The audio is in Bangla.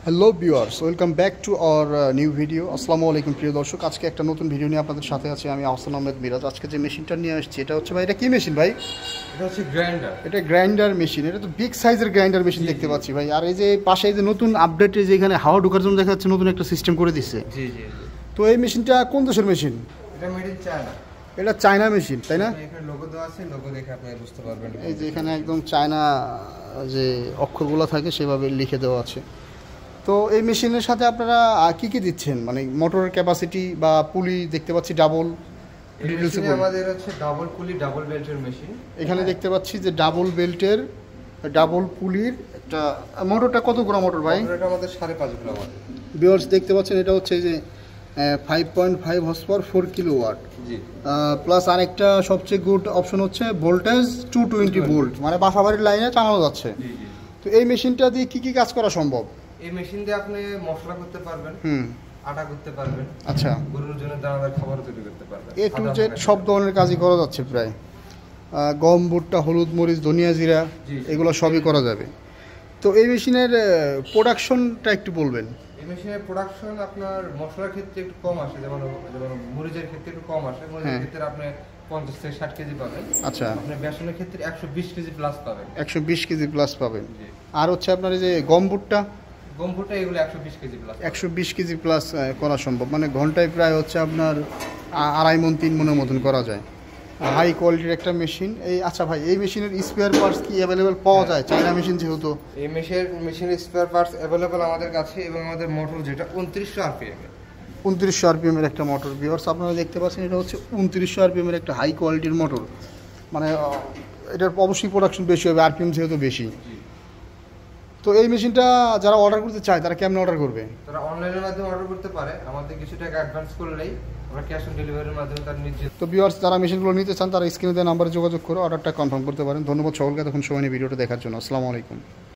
Hello viewers, welcome back to our new video. আসসালামু আলাইকুম প্রিয় দর্শক, আজকে একটা নতুন ভিডিও নিয়ে আপনাদের সাথে আছি আমি আহসান আহমেদ মিরাজ। আজকে যে মেশিনটা নিয়ে আসছি এটা হচ্ছে ভাই, এটা কি মেশিন ভাই? এটা হচ্ছে গ্রাইন্ডার। এটা গ্রাইন্ডার মেশিন, এটা তো বিগ সাইজের গ্রাইন্ডার মেশিন দেখতে পাচ্ছি ভাই। আর এই যে পাশে এই যে নতুন আপডেটে যে এখানে হাওয়া ঢোকার জন্য দেখা যাচ্ছে নতুন একটা সিস্টেম করে দিচ্ছে। জি জি। তো এই মেশিনটা কোন দেশের মেশিন? এটা মেড ইন চায়না। এটা চায়না মেশিন, তাই না? এখানে লোগো দেওয়া আছে, লোগো দেখে আপনি বুঝতে পারবেন। এই যে এখানে একদম চায়না যে অক্ষরগুলো থাকে সেভাবে লিখে দেওয়া আছে। তো এই মেশিনের সাথে আপনারা কি কি দিচ্ছেন, মানে মোটরের ক্যাপাসিটি বা পুলি দেখতে পাচ্ছি ডাবল। আমাদের হচ্ছে ডাবল পুলি ডাবল বেল্টের মেশিন। এখানে দেখতে পাচ্ছি যে ডাবল বেল্টের ডাবল পুলির একটা মোটরটা কত গ্রাম মোটর ভাই? এটা আমাদের 5.5 গ্রাম। ভিউয়ার্স দেখতে পাচ্ছেন এটা হচ্ছে যে 5.5 হর্স পাওয়ার 4 কিলোওয়াট। জি। প্লাস আরেকটা সবচেয়ে গুড অপশন হচ্ছে ভোল্টেজ 220 ভোল্ট, মানে বাসাবাড়ির লাইনে চালানো যাচ্ছে। জি জি। তো এই মেশিনটা দিয়ে কি কি কাজ করা সম্ভব? এই মেশিন দিয়ে আপনি মশলা করতে পারবেন, আটা করতে পারবেন, আচ্ছা, গরুর জন্য দানাদার খাবার তৈরি করতে পারবেন। এ টু জেড সব ধরনের কাজই করা যাচ্ছে প্রায়। গম, ভুট্টা, হলুদ, মরিচ, ধনিয়া, জিরা এগুলো সবই করা যাবে। তো এই মেশিনের প্রোডাকশনটা একটু বলবেন। এই মেশিনের প্রোডাকশন আপনার মশলার ক্ষেত্রে একটু কম আসে, যেমন মরিচের ক্ষেত্রে একটু কম আসে। মরিচের ক্ষেত্রে আপনি 50 থেকে 60 কেজি পাবেন। আচ্ছা, আপনি বেসনের ক্ষেত্রে 120 কেজি প্লাস পাবেন। 120 কেজি প্লাস পাবেন। আর হচ্ছে আপনার এই যে গম, ভুট্টা, এগুলো 120 কেজি প্লাস। 120 কেজি প্লাস করা সম্ভব, মানে ঘন্টায় প্রায় হচ্ছে আপনার 2.5 মণ 3 মণের মতন করা যায়। হাই কোয়ালিটির একটা মেশিন। এই আচ্ছা ভাই, এই মেশিনের স্পেয়ার পার্টস কি অ্যাভেলেবেল পাওয়া যায়? চায়না মেশিন যেহেতু। এই মেশিনের স্পেয়ার পার্টস অ্যাভেলেবেল আমাদের কাছে, এবং আমাদের মোটর যেটা 2900 আরপিএম এর। 2900 আরপিএম এর একটা মোটর। ভিউয়ার্স আপনারা দেখতে পাচ্ছেন এটা হচ্ছে 2900 আরপিএম এর একটা হাই কোয়ালিটির মোটর। মানে এটার অবশ্যই প্রোডাকশন বেশি হবে, আরপিএম যেহেতু বেশি। তো এই মেশিনটা যারা অর্ডার করতে চায় তারা কেমন অর্ডার করবে? তারা অনলাইনের মাধ্যমে অর্ডার করতে পারে, আমাদের কিছু টাকা অ্যাডভান্স করলেই আমরা ক্যাশ অন ডেলিভারির মাধ্যমে তার নিজে। তো ভিউয়ার্স যারা মেশিনগুলো নিতে চান তারা স্ক্রিনে দেওয়া নাম্বারে যোগাযোগ করে অর্ডারটা কনফার্ম করতে পারেন। ধন্যবাদ সকলকে এতক্ষণ সময় নিয়ে ভিডিওটা দেখার জন্য। আসসালামু আলাইকুম।